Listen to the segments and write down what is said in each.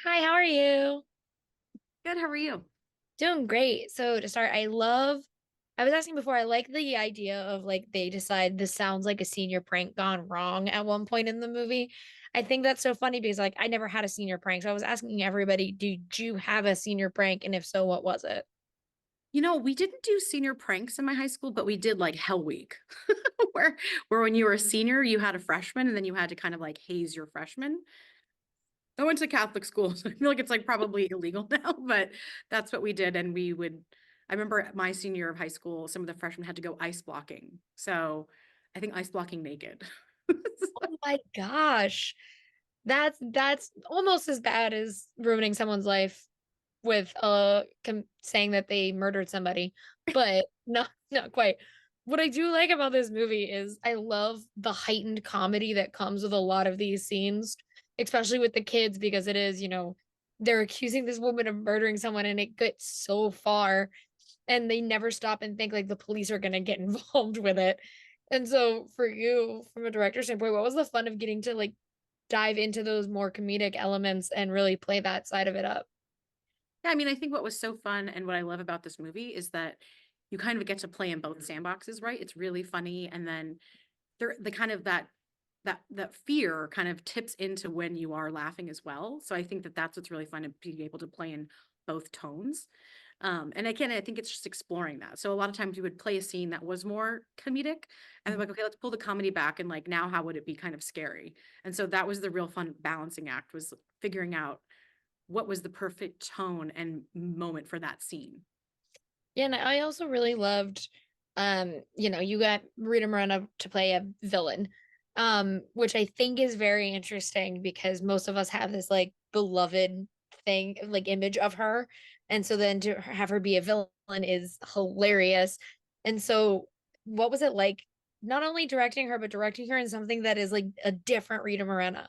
Hi, how are you? Good. How are you? Doing great. So to start, I was asking before, I like the idea of like they decide this sounds like a senior prank gone wrong at one point in the movie. I think that's so funny because like I never had a senior prank. So I was asking everybody, did you have a senior prank? And if so, what was it? We didn't do senior pranks in my high school, but we did like Hell Week, where where when you were a senior, you had a freshman, and then you had to kind of like haze your freshman. I went to Catholic school, so I feel like it's like probably illegal now, but that's what we did. And we would, I remember at my senior year of high school, some of the freshmen had to go ice blocking. So I think ice blocking naked. Oh my gosh. That's almost as bad as ruining someone's life with saying that they murdered somebody, but not quite. What I do like about this movie is I love the heightened comedy that comes with a lot of these scenes, especially with the kids, because it is, they're accusing this woman of murdering someone and it gets so far and they never stop and think like the police are going to get involved with it. And so for you, from a director standpoint, what was the fun of getting to like dive into those more comedic elements and really play that side of it up? Yeah, I mean, I think what was so fun and what I love about this movie is that you kind of get to play in both sandboxes, right? It's really funny, and then the kind of that fear kind of tips into when you are laughing as well. So I think that that's what's really fun to be able to play in both tones. And again, I think it's just exploring that. So a lot of times you would play a scene that was more comedic, and they're like, okay, let's pull the comedy back, and like now, how would it be kind of scary? And so that was the real fun balancing act, was figuring out what was the perfect tone and moment for that scene. Yeah, and I also really loved, you got Rita Moreno to play a villain, which I think is very interesting because most of us have this like beloved thing, like image of her. And so then to have her be a villain is hilarious. And so what was it like not only directing her, but directing her in something that is like a different Rita Moreno?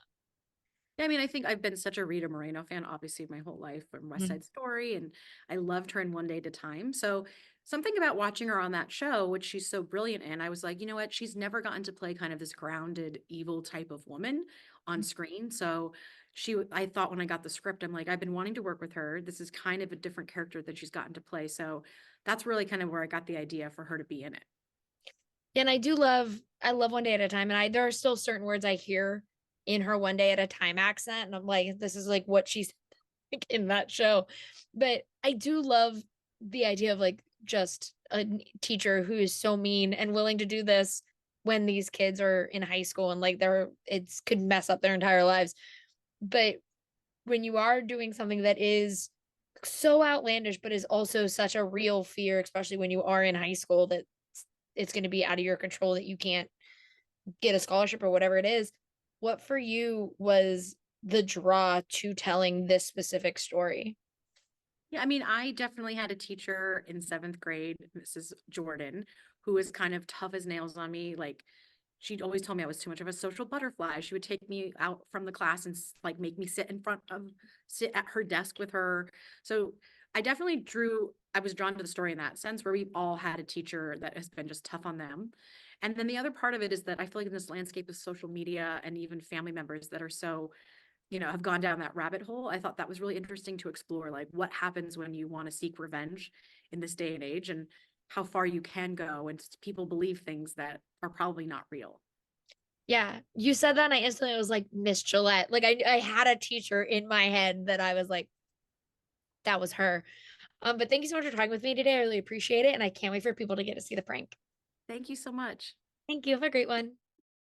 Yeah, I mean, I think I've been such a Rita Moreno fan, obviously, my whole life from West Mhm. Side Story, and I loved her in One Day at a Time. So something about watching her on that show, which she's so brilliant in, I was like, you know what? She's never gotten to play kind of this grounded, evil type of woman on screen. So I thought when I got the script, I'm like, I've been wanting to work with her. This is kind of a different character that she's gotten to play. So that's really kind of where I got the idea for her to be in it. And I love One Day at a Time. And there are still certain words I hear in her One Day at a Time accent. And I'm like, this is like what she's like in that show. But I do love the idea of like just a teacher who is so mean and willing to do this when these kids are in high school and like it's could mess up their entire lives. But when you are doing something that is so outlandish, but is also such a real fear, especially when you are in high school, that it's going to be out of your control, that you can't get a scholarship or whatever it is. What for you was the draw to telling this specific story? Yeah, I mean, I definitely had a teacher in seventh grade, Mrs. Jordan, who was kind of tough as nails on me. Like, she'd always told me I was too much of a social butterfly. She would take me out from the class and like make me sit at her desk with her. So I was drawn to the story in that sense, where we've all had a teacher that has been just tough on them. And then the other part of it is that I feel like in this landscape of social media and even family members that are so, have gone down that rabbit hole. I thought that was really interesting to explore, like what happens when you want to seek revenge in this day and age, and how far you can go and people believe things that are probably not real. Yeah, you said that and I instantly was like Miss Gillette. Like I had a teacher in my head that I was like, that was her. But thank you so much for talking with me today. I really appreciate it. And I can't wait for people to get to see the prank. Thank you so much. Thank you. Have a great one.